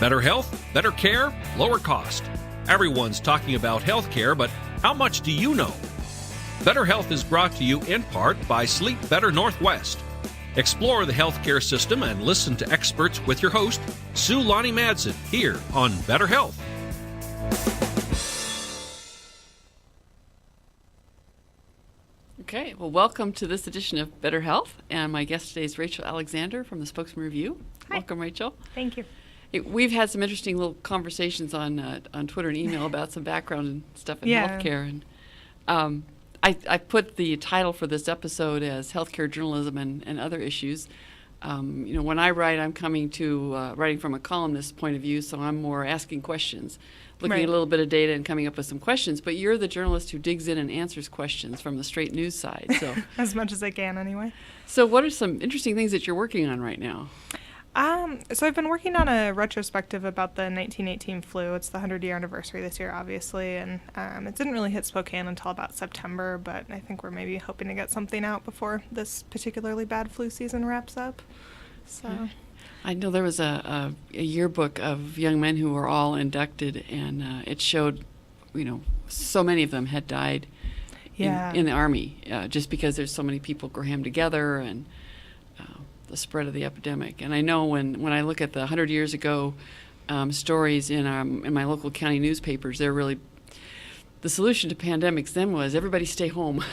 Better health, better care, lower cost. Everyone's talking about healthcare, but how much do you know? Better Health is brought to you in part by Sleep Better Northwest. Explore the healthcare system and listen to experts with your host, Sue Lani Madsen, here on Better Health. Okay, well, welcome to this edition of Better Health, and my guest today is Rachel Alexander from the Spokesman Review. Hi. Welcome, Rachel. Thank you. We've had some interesting little conversations on Twitter and email about some background and stuff in healthcare, and I put the title for this episode as Healthcare Journalism and Other Issues. When I write, I'm coming to writing from a columnist point of view, so I'm more asking questions, looking at a little bit of data and coming up with some questions. But you're the journalist who digs in and answers questions from the straight news side. So as much as I can, anyway. So what are some interesting things that you're working on right now? So I've been working on a retrospective about the 1918 flu. It's the 100-year anniversary this year, obviously, and it didn't really hit Spokane until about September, but I think we're maybe hoping to get something out before this particularly bad flu season wraps up. So, I know there was a yearbook of young men who were all inducted, and it showed, so many of them had died in the Army, just because there's so many people crammed together and the spread of the epidemic. And I know when I look at the 100 years ago stories in my local county newspapers, they're really, the solution to pandemics then was everybody stay home.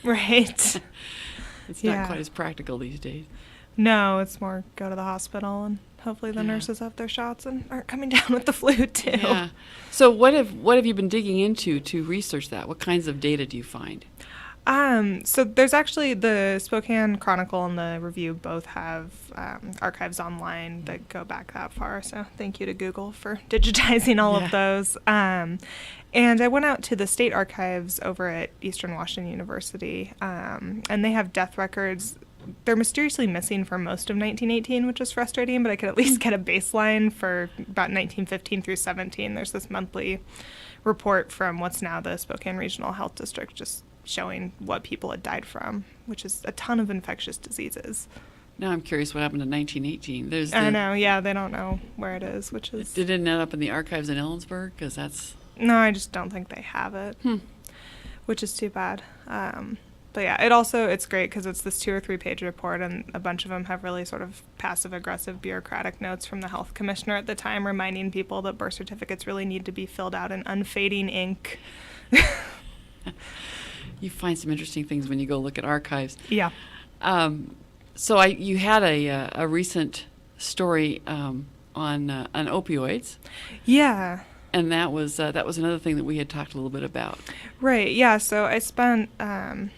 Right. It's not quite as practical these days. No, it's more go to the hospital and hopefully the nurses have their shots and aren't coming down with the flu too. Yeah. So what have you been digging into to research that? What kinds of data do you find? So there's actually the Spokane Chronicle and the Review both have archives online that go back that far. So thank you to Google for digitizing all of those. And I went out to the state archives over at Eastern Washington University, and they have death records. They're mysteriously missing for most of 1918, which is frustrating, but I could at least get a baseline for about 1915 through 17. There's this monthly report from what's now the Spokane Regional Health District just showing what people had died from, which is a ton of infectious diseases. Now I'm curious what happened in 1918. I know, they don't know where it is, which is... Did it end up in the archives in Ellensburg? Because that's... No, I just don't think they have it, which is too bad. But yeah, it's great because it's this 2 or 3 page report, and a bunch of them have really sort of passive-aggressive bureaucratic notes from the health commissioner at the time reminding people that birth certificates really need to be filled out in unfading ink. You find some interesting things when you go look at archives. Yeah. So you had a recent story on opioids. Yeah. And that was another thing that we had talked a little bit about. Right. Yeah. So I spent kind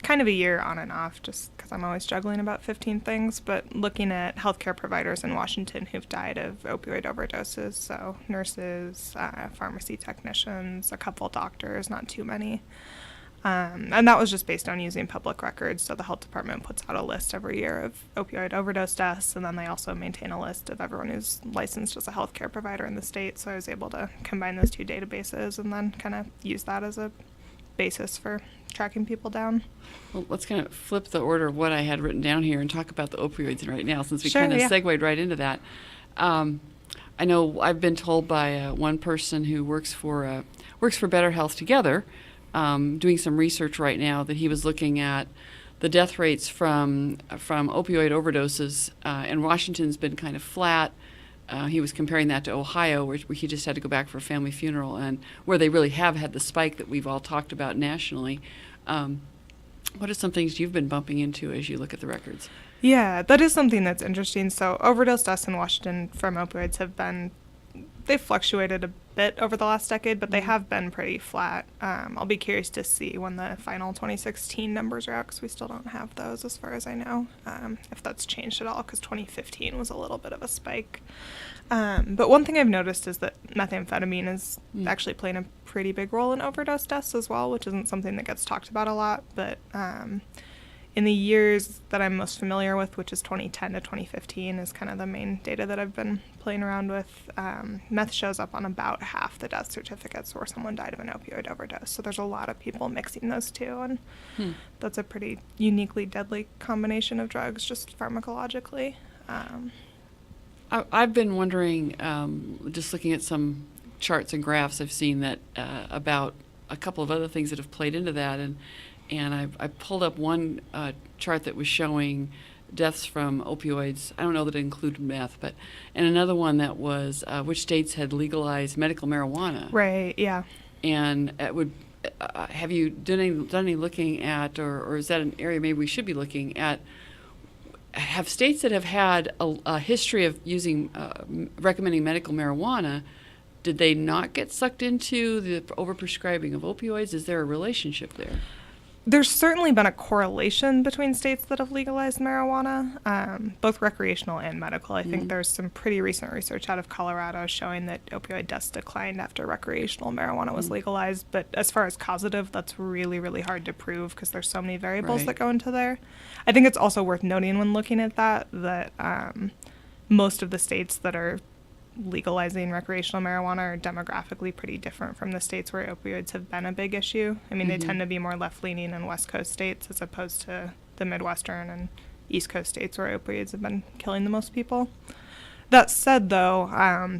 of a year on and off, just because I'm always juggling about 15 things, but looking at healthcare providers in Washington who've died of opioid overdoses. So nurses, pharmacy technicians, a couple doctors, not too many. And that was just based on using public records. So the health department puts out a list every year of opioid overdose deaths, and then they also maintain a list of everyone who's licensed as a healthcare provider in the state. So I was able to combine those 2 databases and then kind of use that as a basis for tracking people down. Well, let's kind of flip the order of what I had written down here and talk about the opioids right now, since we kind of segued right into that. I know I've been told by one person who works for Better Health Together, doing some research right now, that he was looking at the death rates from opioid overdoses, and Washington's been kind of flat. He was comparing that to Ohio, where he just had to go back for a family funeral, and where they really have had the spike that we've all talked about nationally. What are some things you've been bumping into as you look at the records? Yeah, that is something that's interesting. So overdose deaths in Washington from opioids they've fluctuated a bit over the last decade, but they have been pretty flat. I'll be curious to see when the final 2016 numbers are out, because we still don't have those as far as I know, if that's changed at all, because 2015 was a little bit of a spike. But one thing I've noticed is that methamphetamine is actually playing a pretty big role in overdose deaths as well, which isn't something that gets talked about a lot, but in the years that I'm most familiar with, which is 2010 to 2015, is kind of the main data that I've been playing around with. Meth shows up on about half the death certificates where someone died of an opioid overdose. So there's a lot of people mixing those two, and that's a pretty uniquely deadly combination of drugs, just pharmacologically. I've been wondering, just looking at some charts and graphs, I've seen that about a couple of other things that have played into that, and I pulled up one chart that was showing deaths from opioids. I don't know that it included meth, and another one that was which states had legalized medical marijuana. Right. Yeah. And it would. Have you done any looking at, or is that an area maybe we should be looking at? Have states that have had a history of using, recommending medical marijuana, did they not get sucked into the overprescribing of opioids? Is there a relationship there? There's certainly been a correlation between states that have legalized marijuana, both recreational and medical. I think there's some pretty recent research out of Colorado showing that opioid deaths declined after recreational marijuana was legalized. But as far as causative, that's really, really hard to prove because there's so many variables that go into there. I think it's also worth noting when looking at that most of the states that are legalizing recreational marijuana are demographically pretty different from the states where opioids have been a big issue. I mean, they tend to be more left-leaning in West Coast states as opposed to the Midwestern and East Coast states where opioids have been killing the most people. That said, though,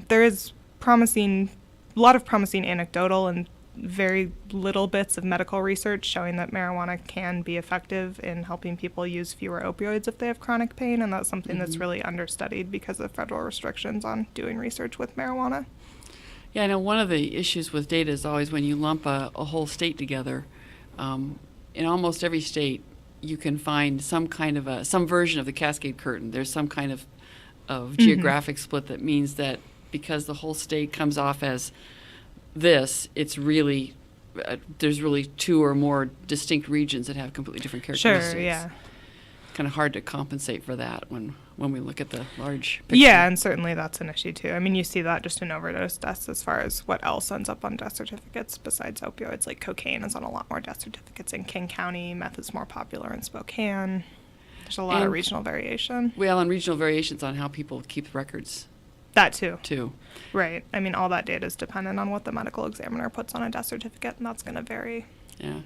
there is a lot of promising anecdotal and very little bits of medical research showing that marijuana can be effective in helping people use fewer opioids if they have chronic pain, and that's something that's really understudied because of federal restrictions on doing research with marijuana. Yeah, I know one of the issues with data is always when you lump a whole state together. In almost every state, you can find some kind of some version of the Cascade Curtain. There's some kind of geographic split that means that because the whole state comes off as this, it's really there's really two or more distinct regions that have completely different characteristics. Sure, yeah. Kind of hard to compensate for that when we look at the large picture. Yeah, and certainly that's an issue too. I mean, you see that just in overdose deaths as far as what else ends up on death certificates besides opioids. Like cocaine is on a lot more death certificates in King County. Meth is more popular in Spokane. There's a lot of regional variation. Well, and regional variations on how people keep records. That too. Right. I mean, all that data is dependent on what the medical examiner puts on a death certificate, and that's going to vary. Yeah.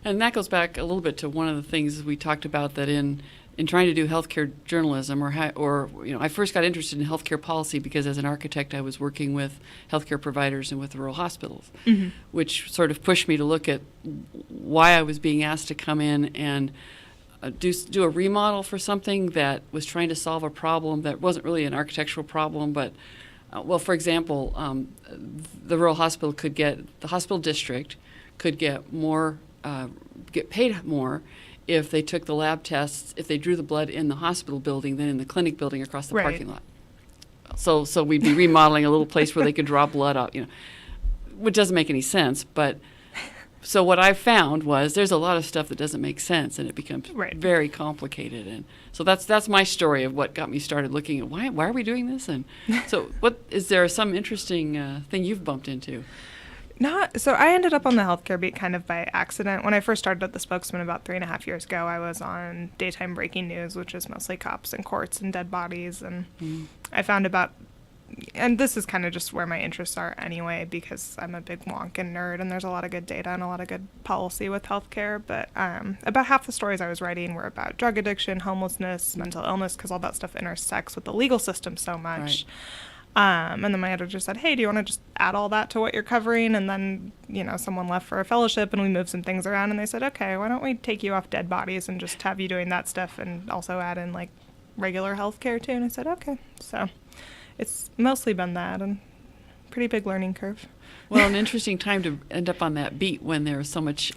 And that goes back a little bit to one of the things we talked about, that in trying to do healthcare journalism, I first got interested in healthcare policy because as an architect I was working with healthcare providers and with rural hospitals, which sort of pushed me to look at why I was being asked to come in and do a remodel for something that was trying to solve a problem that wasn't really an architectural problem, but for example, the rural hospital the hospital district could get paid more if they took the lab tests, if they drew the blood in the hospital building than in the clinic building across the parking lot. So we'd be remodeling a little place where they could draw blood out, which doesn't make any sense, but. So what I found was there's a lot of stuff that doesn't make sense, and it becomes very complicated. And so that's my story of what got me started looking at why are we doing this? And so is there some interesting thing you've bumped into? So I ended up on the healthcare beat kind of by accident. When I first started at the Spokesman about 3.5 years ago, I was on daytime breaking news, which is mostly cops and courts and dead bodies. And I found and this is kind of just where my interests are anyway, because I'm a big wonk and nerd, and there's a lot of good data and a lot of good policy with healthcare. But about half the stories I was writing were about drug addiction, homelessness, mental illness, because all that stuff intersects with the legal system so much. And then my editor said, hey, do you want to just add all that to what you're covering? And then, someone left for a fellowship and we moved some things around, and they said, okay, why don't we take you off dead bodies and just have you doing that stuff and also add in like regular healthcare too? And I said, okay. So it's mostly been that, and pretty big learning curve. Well, an interesting time to end up on that beat when there was so much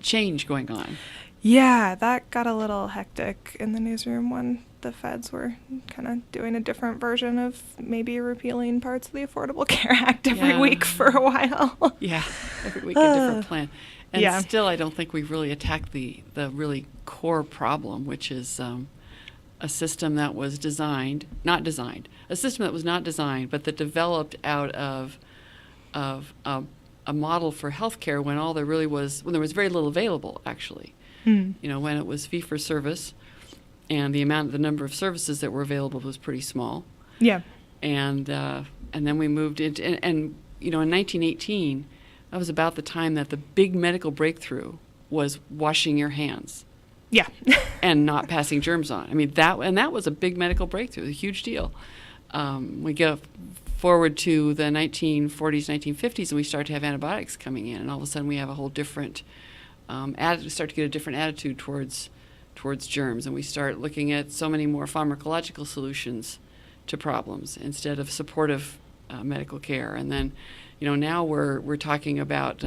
change going on. Yeah, that got a little hectic in the newsroom when the feds were kind of doing a different version of maybe repealing parts of the Affordable Care Act every week for a while. Yeah, every week a different plan. And still, I don't think we've really attacked the really core problem, which is a system that was a system that was not designed, but that developed out of a model for healthcare when there was very little available, actually. When it was fee-for-service, and the number of services that were available was pretty small. Yeah. And then we moved into, in 1918, that was about the time that the big medical breakthrough was washing your hands. Yeah. And not passing germs on. I mean, that was a big medical breakthrough, a huge deal. We go forward to the 1940s, 1950s, and we start to have antibiotics coming in, and all of a sudden we have a whole different start to get a different attitude towards germs, and we start looking at so many more pharmacological solutions to problems instead of supportive medical care. And then, now we're talking about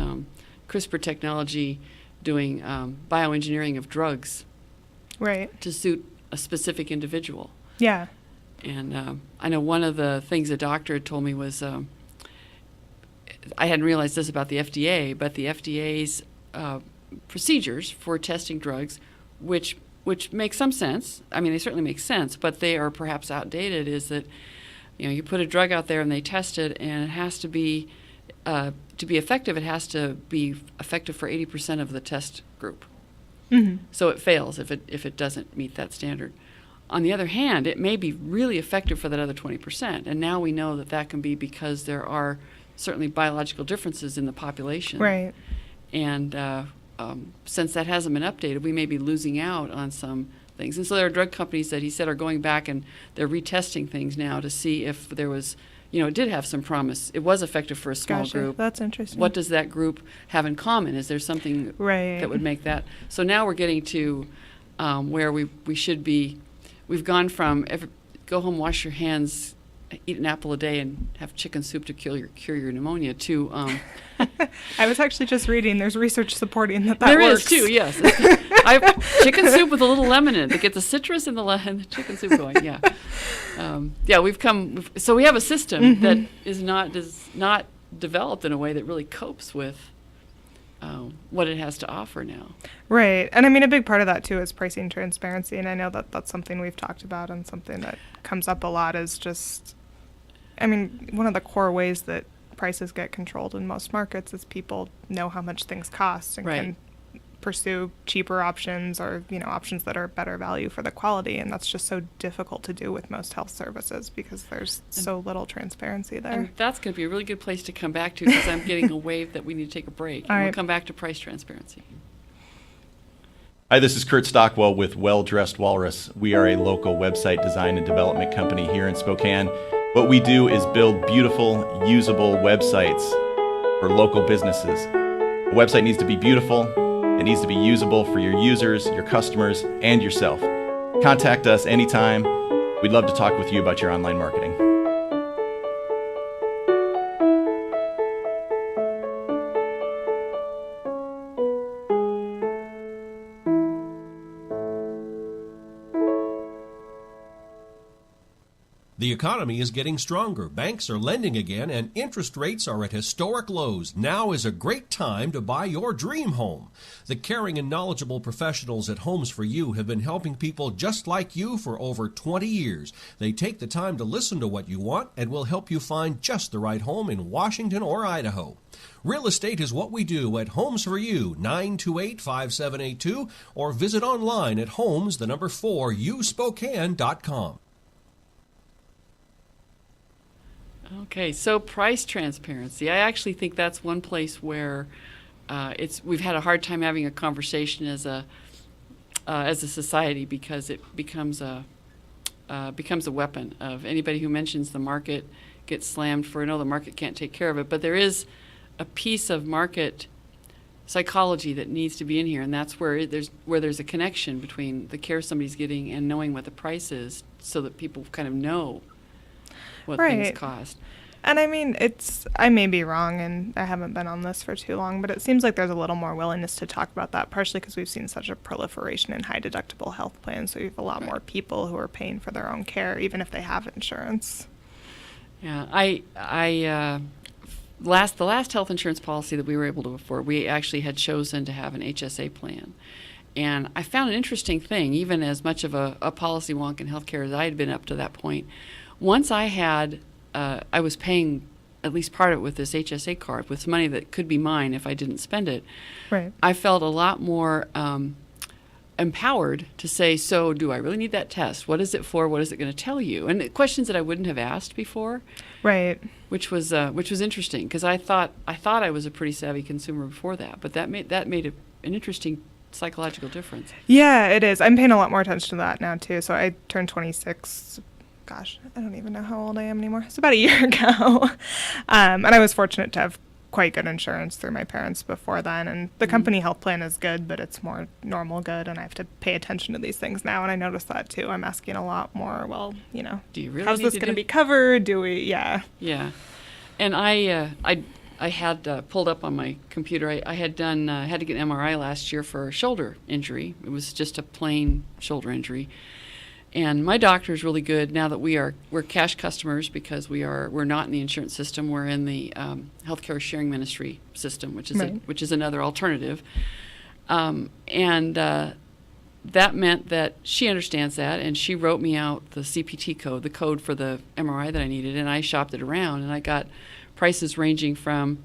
CRISPR technology doing bioengineering of drugs, right, to suit a specific individual. Yeah. And I know one of the things a doctor had told me was, I hadn't realized this about the FDA, but the FDA's procedures for testing drugs, which make some sense. I mean, they certainly make sense, but they are perhaps outdated. Is that you put a drug out there and they test it, and it has to be effective. It has to be effective for 80% of the test group. Mm-hmm. So it fails if it doesn't meet that standard. On the other hand, it may be really effective for that other 20%, and now we know that can be because there are certainly biological differences in the population. Right. And since that hasn't been updated, we may be losing out on some things. And so there are drug companies that he said are going back and they're retesting things now to see if there was, it did have some promise. It was effective for a small group. That's interesting. What does that group have in common? Is there something that would make that? So now we're getting to where we should be. We've gone from go home, wash your hands, eat an apple a day, and have chicken soup to cure your pneumonia to. I was actually just reading. There's research supporting that there works. There is too. Yes. Chicken soup with a little lemon in it that gets the citrus and the chicken soup going. Yeah. We've come. So we have a system that is not developed in a way that really copes with what it has to offer now. Right. And I mean, a big part of that, too, is pricing transparency. And I know that that's something we've talked about, and something that comes up a lot is just, one of the core ways that prices get controlled in most markets is people know how much things cost and can pursue cheaper options or, options that are better value for the quality. And that's just so difficult to do with most health services because there's so little transparency there. And that's going to be a really good place to come back to because I'm getting a wave that we need to take a break. And we'll come back to price transparency. Hi, this is Kurt Stockwell with Well Dressed Walrus. We are a local website design and development company here in Spokane. What we do is build beautiful, usable websites for local businesses. A website needs to be beautiful. It needs to be usable for your users, your customers, and yourself. Contact us anytime. We'd love to talk with you about your online marketing. The economy is getting stronger, banks are lending again, and interest rates are at historic lows. Now is a great time to buy your dream home. The caring and knowledgeable professionals at Homes for You have been helping people just like you for over 20 years. They take the time to listen to what you want and will help you find just the right home in Washington or Idaho. Real estate is what we do at Homes for You, 928-5782, or visit online at homes4uspokane.com. Okay, so price transparency. I actually think that's one place where we've had a hard time having a conversation as a society because it becomes a weapon of anybody who mentions the market gets slammed for no, the market can't take care of it. But there is a piece of market psychology that needs to be in here, and that's where there's a connection between the care somebody's getting and knowing what the price is, so that people kind of know what things cost. And I may be wrong, and I haven't been on this for too long, but it seems like there's a little more willingness to talk about that, partially because we've seen such a proliferation in high deductible health plans, so you have a lot more people who are paying for their own care, even if they have insurance. Yeah, the last health insurance policy that we were able to afford, we actually had chosen to have an HSA plan. And I found an interesting thing, even as much of a policy wonk in healthcare as I had been up to that point. Once I was paying at least part of it with this HSA card, with money that could be mine if I didn't spend it. Right. I felt a lot more empowered to say, so do I really need that test? What is it for? What is it going to tell you? And questions that I wouldn't have asked before. Right. Which was interesting, because I thought I was a pretty savvy consumer before that, but that made an interesting psychological difference. Yeah, it is. I'm paying a lot more attention to that now too. So I turned 26 a gosh, I don't even know how old I am anymore. It's about a year ago. And I was fortunate to have quite good insurance through my parents before then. And the company health plan is good, but it's more normal good. And I have to pay attention to these things now. And I noticed that too. I'm asking a lot more, well, do you really how's this going to be covered? Do we, yeah. Yeah. And I had pulled up on my computer, I had done, had to get an MRI last year for a shoulder injury. It was just a plain shoulder injury. And my doctor is really good now that we're cash customers because we're not in the insurance system. We're in the healthcare sharing ministry system, which is which is another alternative. And that meant that she understands that, and she wrote me out the CPT code, the code for the MRI that I needed, and I shopped it around, and I got prices ranging from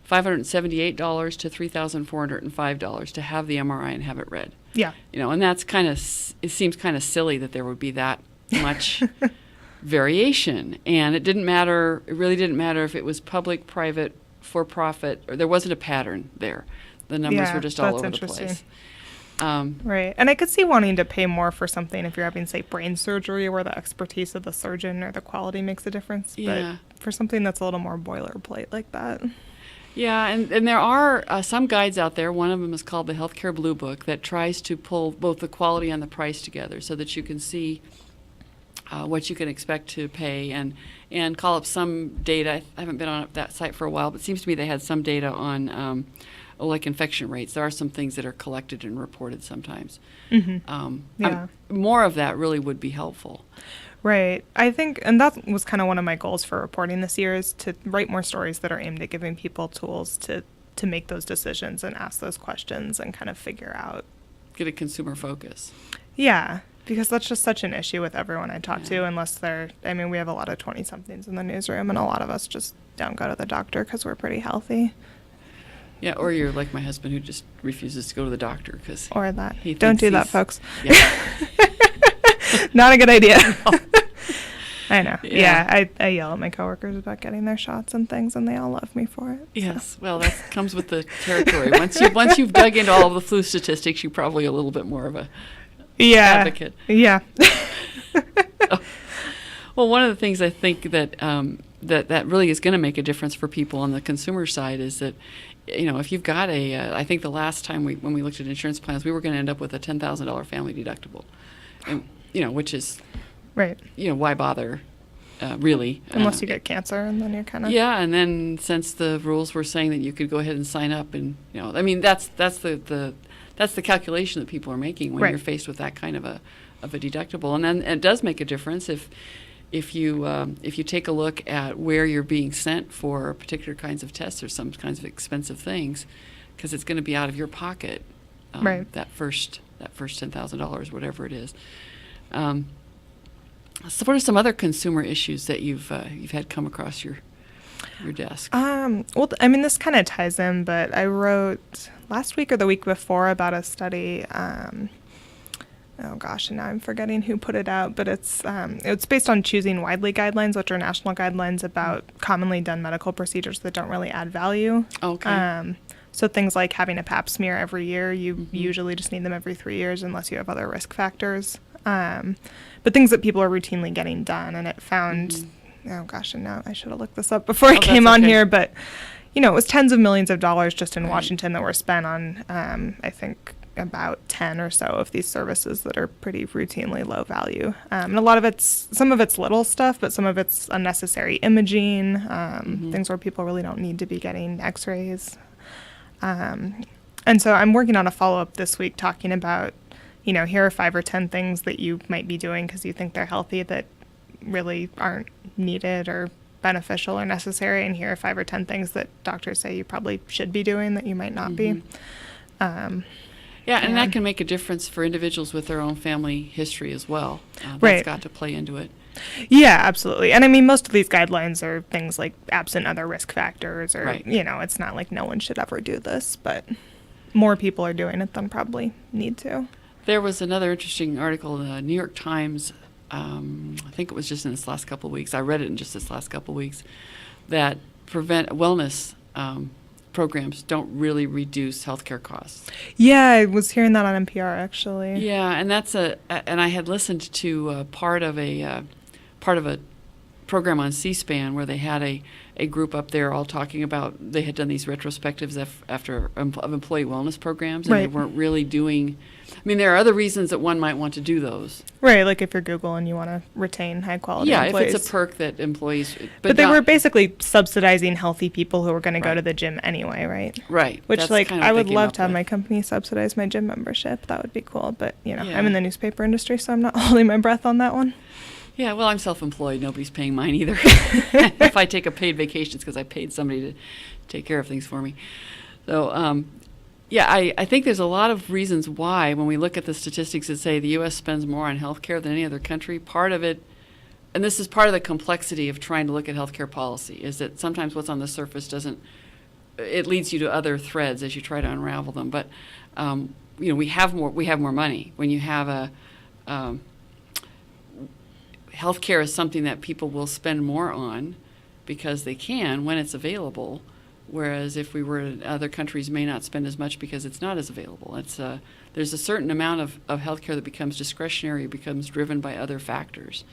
$578 to $3,405 to have the MRI and have it read. Yeah. And that's it seems kind of silly that there would be that much variation. And it really didn't matter if it was public, private, for profit, or there wasn't a pattern there. The numbers were just all over the place. Right. And I could see wanting to pay more for something if you're having, say, brain surgery where the expertise of the surgeon or the quality makes a difference. Yeah. But for something that's a little more boilerplate like that. Yeah, and there are some guides out there. One of them is called the Healthcare Blue Book that tries to pull both the quality and the price together so that you can see what you can expect to pay and call up some data. I haven't been on that site for a while, but it seems to me they had some data on like infection rates. There are some things that are collected and reported sometimes. Yeah. More of that really would be helpful. Right. I think, and that was kind of one of my goals for reporting this year, is to write more stories that are aimed at giving people tools to make those decisions and ask those questions and kind of figure out. Get a consumer focus. Yeah, because that's just such an issue with everyone I talk to, unless we have a lot of 20-somethings in the newsroom, and a lot of us just don't go to the doctor because we're pretty healthy. Yeah, or you're like my husband who just refuses to go to the doctor because or that. Don't do that, folks. Yeah. Not a good idea. No. I know. Yeah, I yell at my coworkers about getting their shots and things, and they all love me for it. Yes, so. Well, that comes with the territory. Once you've dug into all of the flu statistics, you're probably a little bit more of a advocate. Yeah. Well, one of the things I think that that really is going to make a difference for people on the consumer side is that, if you've got I think the last time when we looked at insurance plans, we were going to end up with a $10,000 family deductible, and which is right. Why bother, really? Unless you get cancer, and then you're kind of and then since the rules were saying that you could go ahead and sign up, and that's the calculation that people are making when you're faced with that kind of a deductible, and then it does make a difference if you take a look at where you're being sent for particular kinds of tests or some kinds of expensive things, because it's going to be out of your pocket. That first $10,000, whatever it is. So what are some other consumer issues that you've had come across your desk? Well, this kind of ties in, but I wrote last week or the week before about a study. Oh gosh, and now I'm forgetting who put it out, but it's based on Choosing Widely guidelines, which are national guidelines about commonly done medical procedures that don't really add value. Okay. So things like having a pap smear every year, you usually just need them every 3 years unless you have other risk factors. But things that people are routinely getting done, and it found, oh gosh, and now I should have looked this up before I came on here, but it was tens of millions of dollars just in Washington that were spent on, I think, about 10 or so of these services that are pretty routinely low value. And a lot of some of it's little stuff, but some of it's unnecessary imaging, things where people really don't need to be getting x-rays. And so I'm working on a follow-up this week talking about, here are 5 or 10 things that you might be doing because you think they're healthy that really aren't needed or beneficial or necessary. And here are 5 or 10 things that doctors say you probably should be doing that you might not be. And that can make a difference for individuals with their own family history as well. That's right. got to play into it. Yeah, absolutely. And most of these guidelines are things like absent other risk factors or, it's not like no one should ever do this, but more people are doing it than probably need to. There was another interesting article in the New York Times, I think it was just in this last couple of weeks, I read it in just this last couple of weeks, that wellness programs don't really reduce healthcare costs. Yeah, I was hearing that on NPR actually. Yeah, and and I had listened to part of part of a program on C-SPAN where they had a group up there all talking about, they had done these retrospectives of employee wellness programs, and they weren't really doing, I mean, there are other reasons that one might want to do those. Right, like if you're Google and you want to retain high-quality employees. If it's a perk that employees... But they were basically subsidizing healthy people who were going to go to the gym anyway, right? Right. Which, like, I would love to have my company subsidize my gym membership. That would be cool. But, you know, I'm in the newspaper industry, so I'm not holding my breath on that one. Yeah, well, I'm self-employed. Nobody's paying mine either. If I take a paid vacation, it's because I paid somebody to take care of things for me. So, I think there's a lot of reasons why, when we look at the statistics that say the U.S. spends more on healthcare than any other country, part of it, and this is part of the complexity of trying to look at healthcare policy, is that sometimes what's on the surface it leads you to other threads as you try to unravel them. But, we have more money. When you have healthcare is something that people will spend more on because they can when it's available, whereas if we were in other countries may not spend as much because it's not as available. There's a certain amount of healthcare that becomes discretionary, becomes driven by other factors.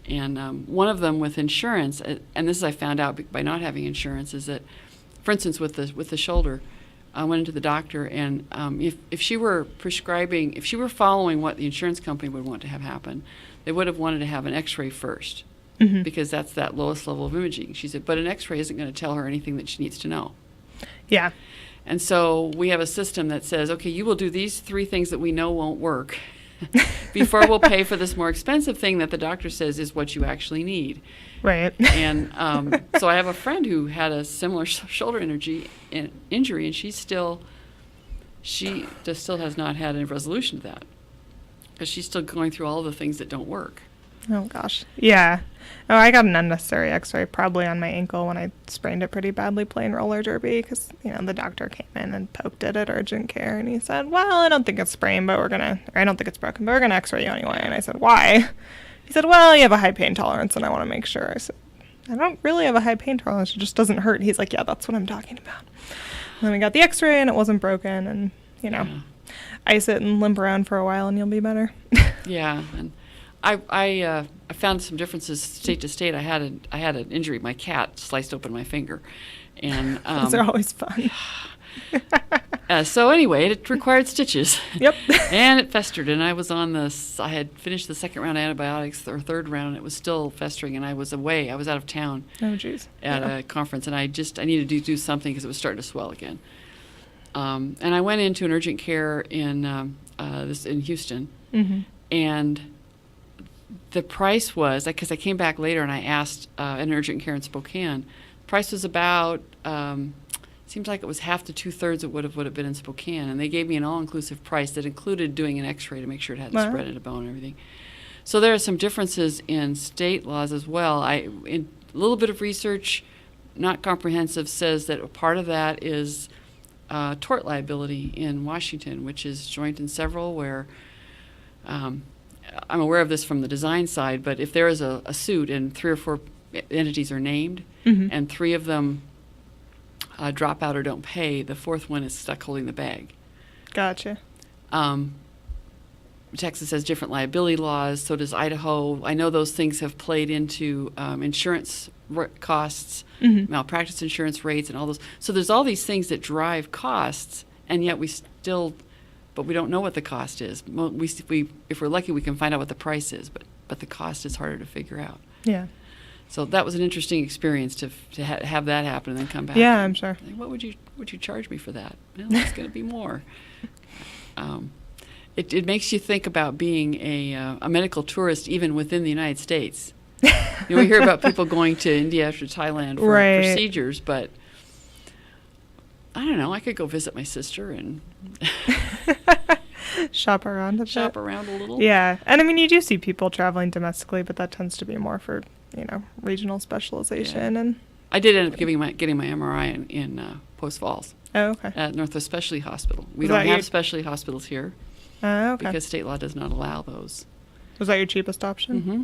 And one of them with insurance, and this I found out by not having insurance, is that, for instance, with the shoulder, I went into the doctor, and if she were following what the insurance company would want to have happen, they would have wanted to have an X-ray first, because that's that lowest level of imaging. She said, but an X-ray isn't going to tell her anything that she needs to know. Yeah. And so we have a system that says, okay, you will do these 3 things that we know won't work before we'll pay for this more expensive thing that the doctor says is what you actually need. Right. And so I have a friend who had a similar shoulder injury, and she still has not had any resolution to that, because she's still going through all the things that don't work. Oh, gosh. Yeah. Oh, I got an unnecessary X-ray probably on my ankle when I sprained it pretty badly playing roller derby, because, the doctor came in and poked it at urgent care, and he said, well, I don't think it's sprained, but I don't think it's broken, but we're going to X-ray you anyway. And I said, why? He said, well, you have a high pain tolerance, and I want to make sure. I said, I don't really have a high pain tolerance. It just doesn't hurt. He's like, yeah, that's what I'm talking about. And then we got the X-ray, and it wasn't broken, and, ice it and limp around for a while, and you'll be better. Yeah, and I found some differences state to state. I had an injury. My cat sliced open my finger, and those are always fun. So anyway, it required stitches. Yep. And it festered, and I had finished the second round of antibiotics, or third round, and it was still festering, and I was away. I was out of town. Oh, jeez. At a conference, and I needed to do something because it was starting to swell again. And I went into an urgent care in Houston, and the price was, because I came back later and I asked an urgent care in Spokane, the price was about, seems like it was half to 2/3 of what it would have been in Spokane, and they gave me an all-inclusive price that included doing an X-ray to make sure it hadn't spread into bone and everything. So there are some differences in state laws as well. In a little bit of research, not comprehensive, says that a part of that is tort liability in Washington, which is joint and several, where I'm aware of this from the design side, but if there is a suit and 3 or 4 entities are named, and 3 of them drop out or don't pay, the 4th one is stuck holding the bag. Gotcha. Texas has different liability laws, so does Idaho. I know those things have played into insurance costs, malpractice insurance rates, and all those. So there's all these things that drive costs, and yet we don't know what the cost is. If we're lucky, we can find out what the price is, but the cost is harder to figure out. Yeah. So that was an interesting experience to have that happen and then come back. Yeah, I'm sure. What would you charge me for that? Well, it's going to be more. It makes you think about being a medical tourist even within the United States. We hear about people going to India or Thailand for procedures, but I don't know. I could go visit my sister and shop around a bit. Around a little. Yeah, and I mean, you do see people traveling domestically, but that tends to be more for regional specialization. Yeah. And I did end up getting my MRI in Post Falls. Oh, okay. At Northwest Specialty Hospital. We don't have specialty hospitals here. Okay. Because state law does not allow those. Was that your cheapest option? Mm-hmm.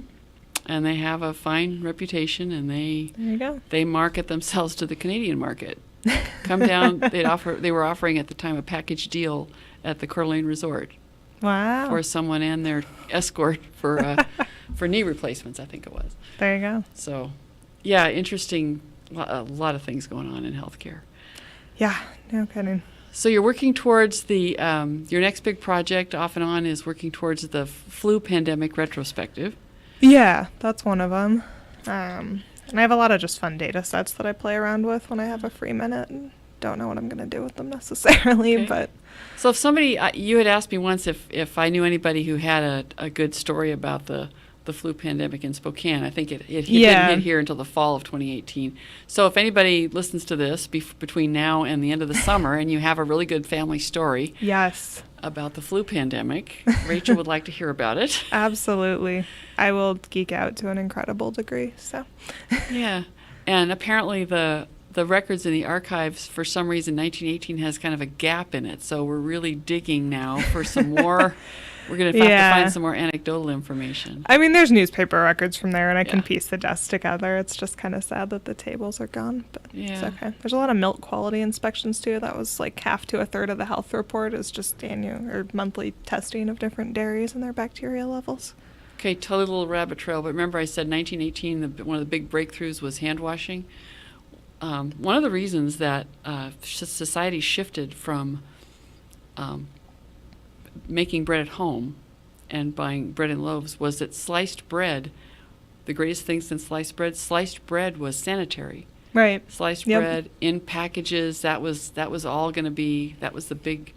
And they have a fine reputation, and they market themselves to the Canadian market. Come down. They were offering at the time a package deal at the Coeur d'Alene Resort. Wow. for someone and their escort for knee replacements, I think it was. There you go. So, yeah, interesting. A lot of things going on in healthcare. Yeah, no kidding. So you're working towards the your next big project off and on is working towards the flu pandemic retrospective. Yeah, that's one of them. And I have a lot of just fun data sets that I play around with when I have a free minute and don't know what I'm going to do with them necessarily. Okay. But So if somebody, you had asked me once if I knew anybody who had a good story about the flu pandemic in Spokane. I think it didn't hit here until the fall of 2018. So if anybody listens to this between now and the end of the summer and you have a really good family story yes, about the flu pandemic, Rachel would like to hear about it. absolutely. I will geek out to an incredible degree. So Yeah. And apparently the records in the archives, for some reason, 1918 has kind of a gap in it. So we're really digging now for some more. We're going to have to find some more anecdotal information. I mean, there's newspaper records from there, and I can Yeah. piece the desk together. It's just kind of sad that the tables are gone, but it's Yeah. okay. There's a lot of milk quality inspections, too. That was like half to a third of the health report is just annual or monthly testing of different dairies and their bacteria levels. Okay, totally little rabbit trail, but remember I said 1918, one of the big breakthroughs was hand washing. One of the reasons that society shifted from making bread at home and buying bread in loaves was that sliced bread, the greatest thing since sliced bread was sanitary. Right. Sliced Yep. bread in packages, that was all going to be, that was a big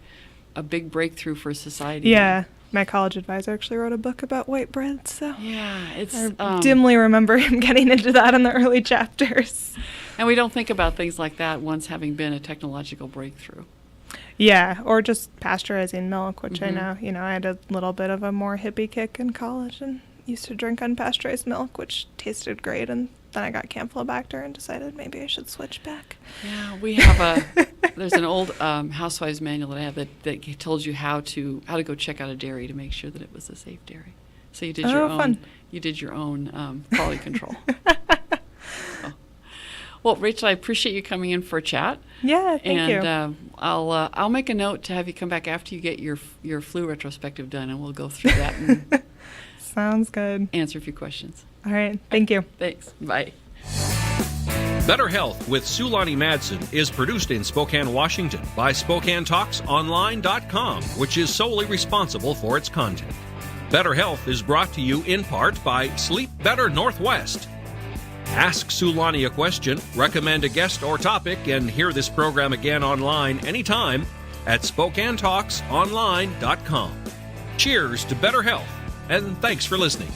breakthrough for society. Yeah. My college advisor actually wrote a book about white bread, so Yeah, it's I dimly remember him getting into that in the early chapters. and we don't think about things like that once having been a technological breakthrough. Yeah, or just pasteurizing milk, which I Mhm. know, I had a little bit of a more hippie kick in college and used to drink unpasteurized milk, which tasted great, and then I got Campylobacter and decided maybe I should switch back. Yeah, we have there's an old housewives manual that I have that told you how to go check out a dairy to make sure that it was a safe dairy. So you did your own fun. you did your own quality control. So. Well, Rachel, I appreciate you coming in for a chat. Yeah, thank you. And I'll make a note to have you come back after you get your flu retrospective done, and we'll go through that and Sounds good. answer a few questions. All right, thank you. Thanks. Bye. Better Health with Lani Madsen is produced in Spokane, Washington by SpokaneTalksOnline.com, which is solely responsible for its content. Better Health is brought to you in part by Sleep Better Northwest. Ask Lani a question, recommend a guest or topic, and hear this program again online anytime at SpokaneTalksOnline.com. Cheers to better health, and thanks for listening.